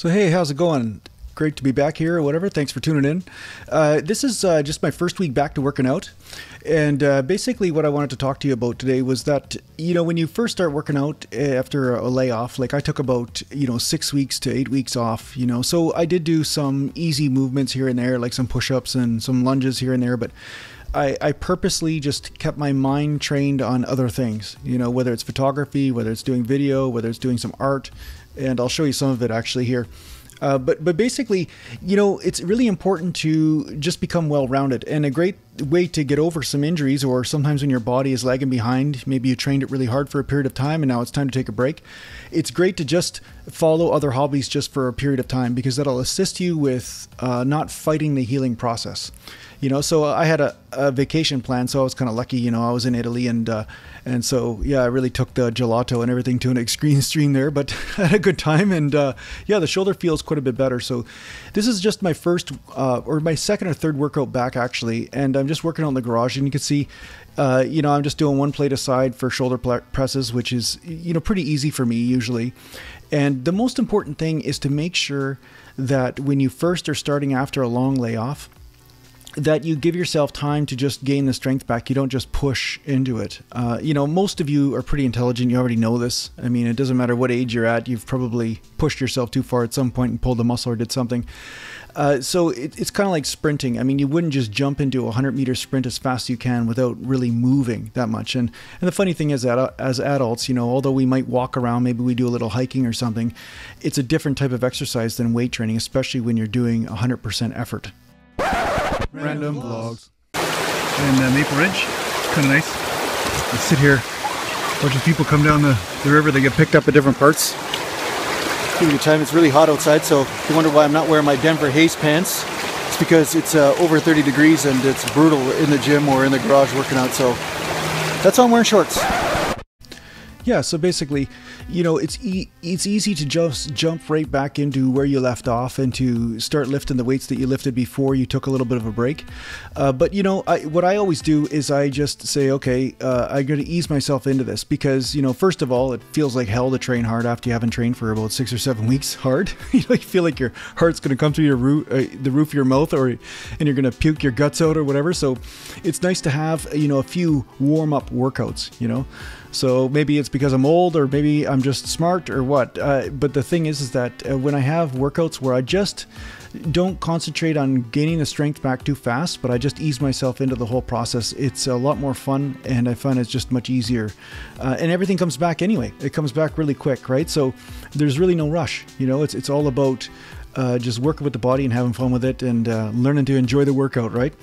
So hey, how's it going? Great to be back here or whatever. Thanks for tuning in. This is just my first week back to working out. And basically what I wanted to talk to you about today was that, when you first start working out after a layoff, like I took about, 6 weeks to 8 weeks off, So I did do some easy movements here and there, like some push-ups and some lunges here and there, but I purposely just kept my mind trained on other things, whether it's photography, whether it's doing video, whether it's doing some art, and I'll show you some of it actually here. But basically, it's really important to just become well-rounded, and a great way to get over some injuries, or sometimes when your body is lagging behind, maybe you trained it really hard for a period of time and now it's time to take a break. It's great to just follow other hobbies just for a period of time, because that'll assist you with not fighting the healing process. So I had a vacation plan, so I was kind of lucky. I was in Italy, and so yeah, I really took the gelato and everything to an extreme there, but I had a good time, and yeah, the shoulder feels quite a bit better. So this is just my first or my second or third workout back actually, and I'm just working on the garage, and you can see I'm just doing one plate aside for shoulder presses, which is pretty easy for me usually. And the most important thing is to make sure that when you first are starting after a long layoff, that you give yourself time to just gain the strength back. You don't just push into it. Most of you are pretty intelligent. You already know this. I mean, it doesn't matter what age you're at. You've probably pushed yourself too far at some point and pulled a muscle or did something. So it's kind of like sprinting. I mean, you wouldn't just jump into a 100-meter sprint as fast as you can without really moving that much. And the funny thing is that as adults, although we might walk around, maybe we do a little hiking or something, it's a different type of exercise than weight training, especially when you're doing 100% effort. Random vlogs. And Maple Ridge, it's kind of nice. I sit here, a bunch of people come down the river, they get picked up at different parts. Give you time. It's really hot outside, so if you wonder why I'm not wearing my Denver Haze pants, it's because it's over 30 degrees and it's brutal in the gym or in the garage working out, so that's why I'm wearing shorts. Yeah, so basically, it's easy to just jump right back into where you left off and to start lifting the weights that you lifted before you took a little bit of a break. But what I always do is I just say, okay, I'm going to ease myself into this because, first of all, it feels like hell to train hard after you haven't trained for about 6 or 7 weeks hard. You feel like your heart's going to come through the roof of your mouth, and you're going to puke your guts out or whatever. So it's nice to have, a few warm-up workouts, So maybe it's because I'm old, or maybe I'm just smart, or what. But the thing is that when I have workouts where I just don't concentrate on gaining the strength back too fast, but I just ease myself into the whole process, it's a lot more fun, and I find it's just much easier. And everything comes back anyway. It comes back really quick, right? So there's really no rush. It's all about just working with the body and having fun with it, and learning to enjoy the workout, right?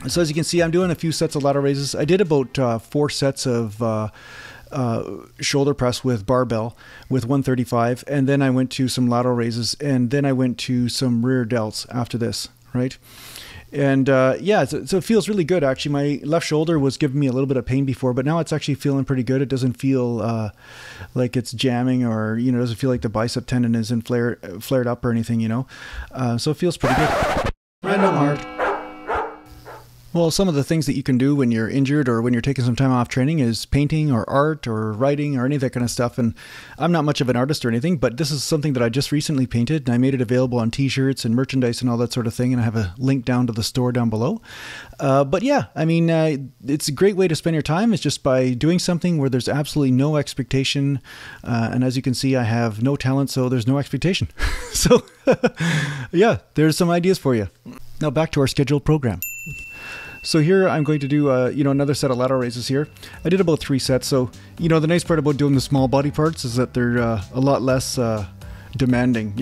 So as you can see, I'm doing a few sets of lateral raises. I did about 4 sets of shoulder press with barbell with 135, and then I went to some lateral raises, and then I went to some rear delts after this, right? And yeah, so it feels really good actually. My left shoulder was giving me a little bit of pain before, but now it's actually feeling pretty good. It doesn't feel like it's jamming, or it doesn't feel like the bicep tendon isn't flared up or anything, so it feels pretty good. Random art. Well, some of the things that you can do when you're injured or when you're taking some time off training is painting or art or writing or any of that kind of stuff. And I'm not much of an artist or anything, but this is something that I just recently painted, and I made it available on t-shirts and merchandise and all that sort of thing. And I have a link down to the store down below. But yeah, I mean, it's a great way to spend your time. It's just by doing something where there's absolutely no expectation. And as you can see, I have no talent, so there's no expectation. So yeah, there's some ideas for you. Now back to our scheduled program. So here I'm going to do, another set of lateral raises here. I did about 3 sets. So, the nice part about doing the small body parts is that they're a lot less demanding,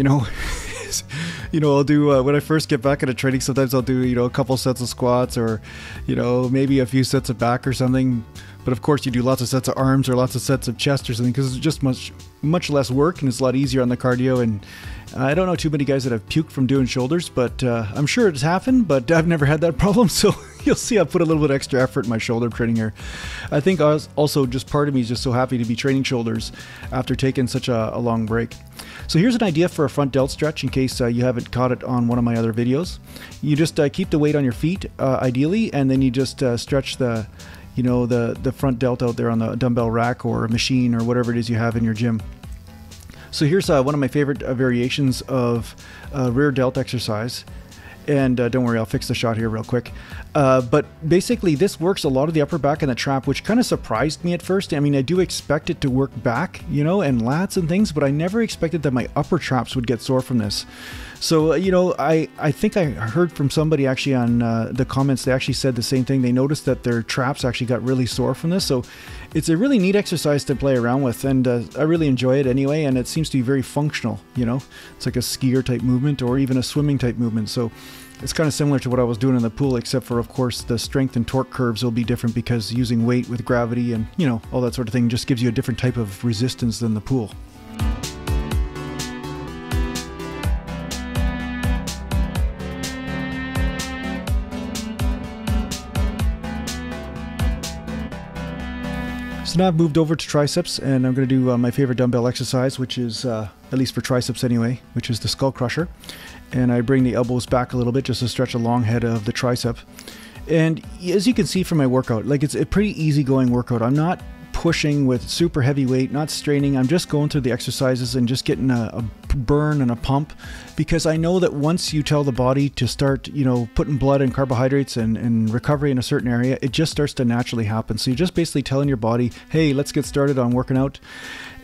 I'll do, when I first get back into training, sometimes I'll do, a couple sets of squats, or, maybe a few sets of back or something. But of course you do lots of sets of arms or lots of sets of chest or something, because it's just much less work, and it's a lot easier on the cardio. And I don't know too many guys that have puked from doing shoulders, but I'm sure it's happened, but I've never had that problem. So you'll see I put a little bit extra effort in my shoulder training here. I think also just part of me is just so happy to be training shoulders after taking such a long break. So here's an idea for a front delt stretch in case you haven't caught it on one of my other videos. You just keep the weight on your feet, ideally, and then you just stretch the front delt out there on the dumbbell rack or machine or whatever it is you have in your gym. So here's one of my favorite variations of rear delt exercise. And don't worry, I'll fix the shot here real quick. But basically this works a lot of the upper back and the trap, which kind of surprised me at first. I mean, I do expect it to work back, you know, and lats and things, but I never expected that my upper traps would get sore from this. So, you know, I think I heard from somebody actually on the comments, they actually said the same thing. They noticed that their traps actually got really sore from this. So it's a really neat exercise to play around with, and I really enjoy it anyway, and it seems to be very functional, you know. It's like a skier type movement or even a swimming type movement. So it's kind of similar to what I was doing in the pool, except for, of course, the strength and torque curves will be different because using weight with gravity and, you know, all that sort of thing just gives you a different type of resistance than the pool. So now I've moved over to triceps, and I'm going to do my favorite dumbbell exercise, which is, at least for triceps anyway, which is the skull crusher. And I bring the elbows back a little bit just to stretch the long head of the tricep. And as you can see from my workout, like, it's a pretty easygoing workout. I'm not pushing with super heavy weight, not straining. I'm just going through the exercises and just getting a burn and a pump, because I know that once you tell the body to start, you know, putting blood and carbohydrates and recovery in a certain area, it just starts to naturally happen. So you're just basically telling your body, hey, let's get started on working out.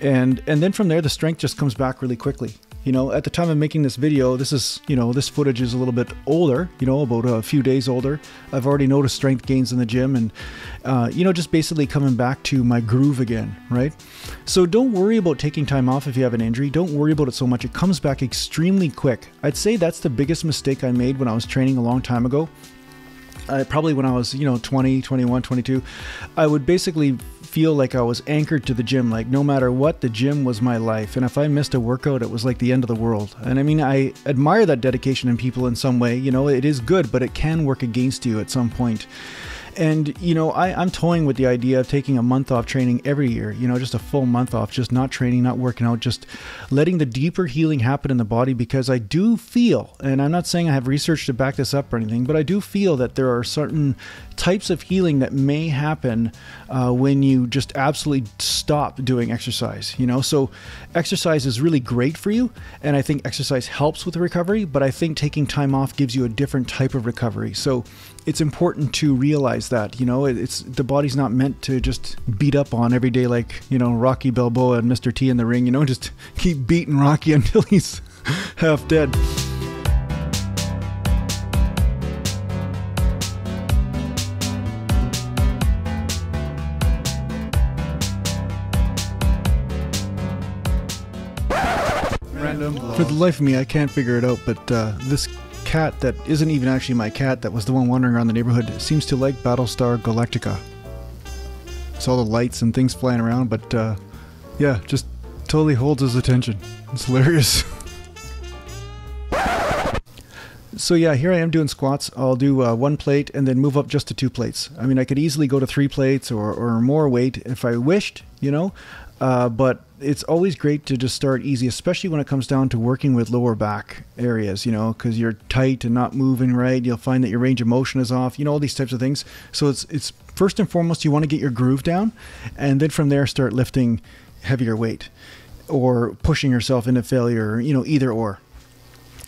And then from there, the strength just comes back really quickly. You know, at the time of making this video, this is, you know, this footage is a little bit older, you know, about a few days older. I've already noticed strength gains in the gym and, you know, just basically coming back to my groove again, right? So don't worry about taking time off if you have an injury. Don't worry about it so much. It comes back extremely quick. I'd say that's the biggest mistake I made when I was training a long time ago. Probably when I was, you know, 20, 21, 22, I would basically feel like I was anchored to the gym. Like, no matter what, the gym was my life. And if I missed a workout, it was like the end of the world. And I mean, I admire that dedication in people in some way. You know, it is good, but it can work against you at some point. And, you know, I'm toying with the idea of taking a month off training every year, you know, just a full month off, just not training, not working out, just letting the deeper healing happen in the body, because I do feel, and I'm not saying I have research to back this up or anything, but I do feel that there are certain types of healing that may happen when you just absolutely stop doing exercise, you know. So exercise is really great for you, and I think exercise helps with the recovery, but I think taking time off gives you a different type of recovery. So it's important to realize that, you know, the body's not meant to just beat up on every day like, you know, Rocky Balboa and Mr. T in the ring, you know, just keep beating Rocky until he's half dead. For the life of me, I can't figure it out, but this cat that isn't even actually my cat, that was the one wandering around the neighborhood, seems to like Battlestar Galactica. It's all the lights and things flying around, but yeah, just totally holds his attention. It's hilarious. So yeah, here I am doing squats. I'll do 1 plate and then move up just to 2 plates. I mean, I could easily go to 3 plates or more weight if I wished, you know, but it's always great to just start easy, especially when it comes down to working with lower back areas, you know, because you're tight and not moving right. You'll find that your range of motion is off, you know, all these types of things. So it's first and foremost, you want to get your groove down, and then from there start lifting heavier weight or pushing yourself into failure, you know, either or.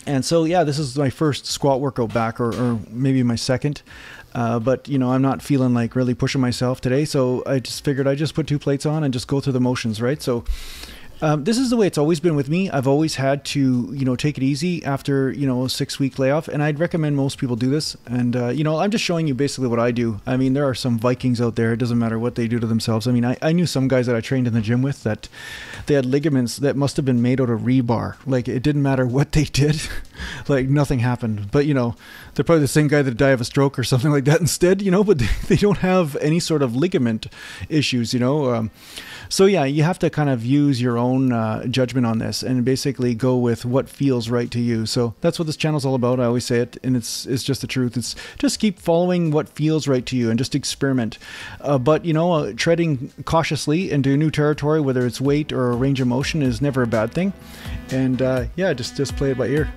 And so, yeah, this is my first squat workout back, or maybe my second. But, you know, I'm not feeling like really pushing myself today. So I just figured I'd just put 2 plates on and just go through the motions, right? So this is the way it's always been with me. I've always had to, you know, take it easy after, you know, a 6-week layoff. And I'd recommend most people do this. And, you know, I'm just showing you basically what I do. I mean, there are some Vikings out there. It doesn't matter what they do to themselves. I mean, I knew some guys that I trained in the gym with that they had ligaments that must have been made out of rebar. Like, it didn't matter what they did. Like, nothing happened. But, you know, they're probably the same guy that died of a stroke or something like that instead, you know, but they don't have any sort of ligament issues, you know. So yeah, you have to kind of use your own judgment on this and basically go with what feels right to you. So that's what this channel is all about. I always say it, and it's just the truth. It's just keep following what feels right to you and just experiment. But, you know, treading cautiously into new territory, whether it's weight or a range of motion, is never a bad thing. And yeah, just play it by ear.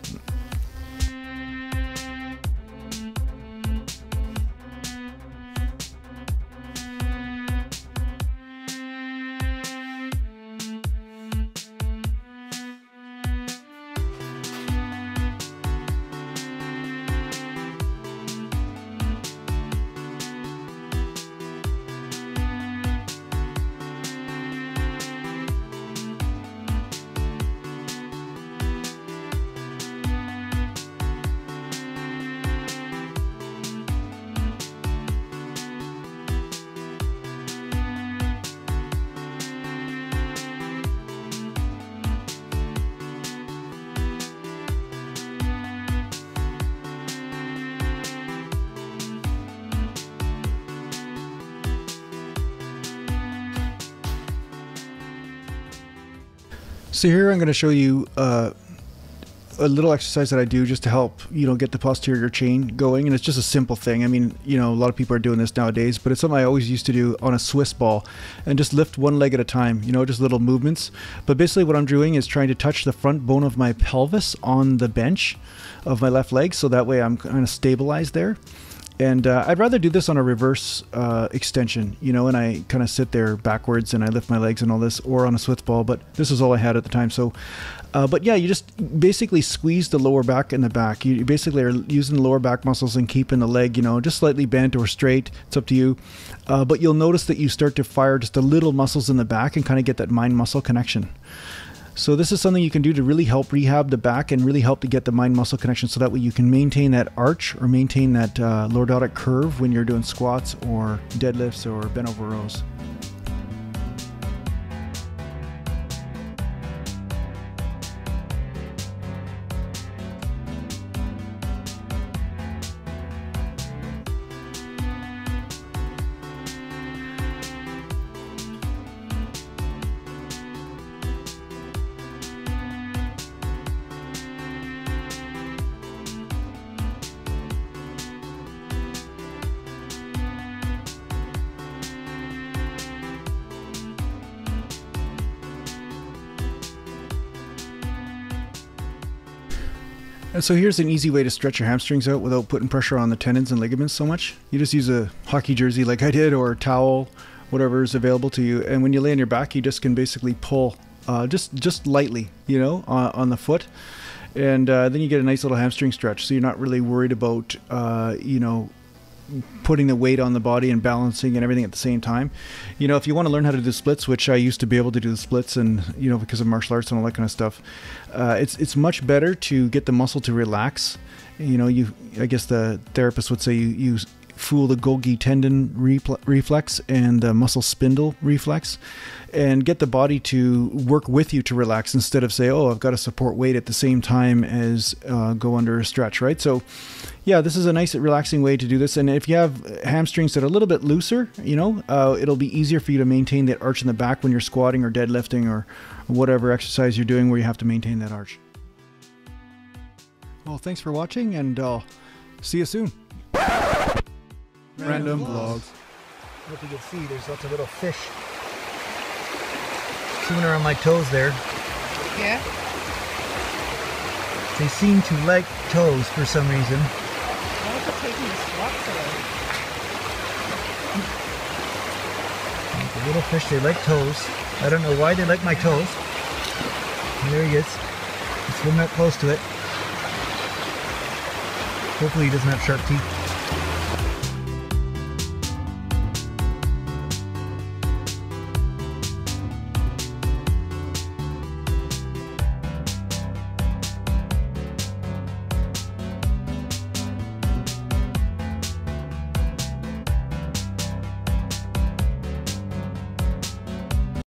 So here I'm going to show you a little exercise that I do just to help, get the posterior chain going. And it's just a simple thing. I mean, a lot of people are doing this nowadays, but it's something I always used to do on a Swiss ball and just lift one leg at a time, just little movements. But basically what I'm doing is trying to touch the front bone of my pelvis on the bench of my left leg. So that way I'm kind of stabilized there. And I'd rather do this on a reverse extension, and I kind of sit there backwards and I lift my legs and all this, or on a Swiss ball, but this is all I had at the time. So, but yeah, you just basically squeeze the lower back and the back. You basically are using the lower back muscles and keeping the leg, just slightly bent or straight. It's up to you. But you'll notice that you start to fire just a little muscles in the back and kind of get that mind-muscle connection. So this is something you can do to really help rehab the back and really help to get the mind-muscle connection, so that way you can maintain that arch or maintain that lordotic curve when you're doing squats or deadlifts or bent over rows. And so here's an easy way to stretch your hamstrings out without putting pressure on the tendons and ligaments so much. You just use a hockey jersey like I did, or a towel, whatever is available to you. And when you lay on your back, you just can basically pull just lightly, on the foot. And then you get a nice little hamstring stretch. So you're not really worried about, putting the weight on the body and balancing and everything at the same time. If you want to learn how to do splits, which I used to be able to do the splits, and because of martial arts and all that kind of stuff, it's much better to get the muscle to relax. I guess the therapist would say you fool the Golgi tendon reflex and the muscle spindle reflex, and get the body to work with you to relax, instead of say, oh, I've got to support weight at the same time as go under a stretch, right? So yeah, this is a nice relaxing way to do this. And if you have hamstrings that are a little bit looser, it'll be easier for you to maintain that arch in the back when you're squatting or deadlifting or whatever exercise you're doing where you have to maintain that arch. Well, thanks for watching, and I'll see you soon. Random vlogs. I don't know if you can see, there's lots of little fish swimming around my toes there. Yeah. They seem to like toes for some reason. Why is it taking the squats away? The little fish, they like toes. I don't know why they like my toes. And there he is. He's swimming up close to it. Hopefully he doesn't have sharp teeth.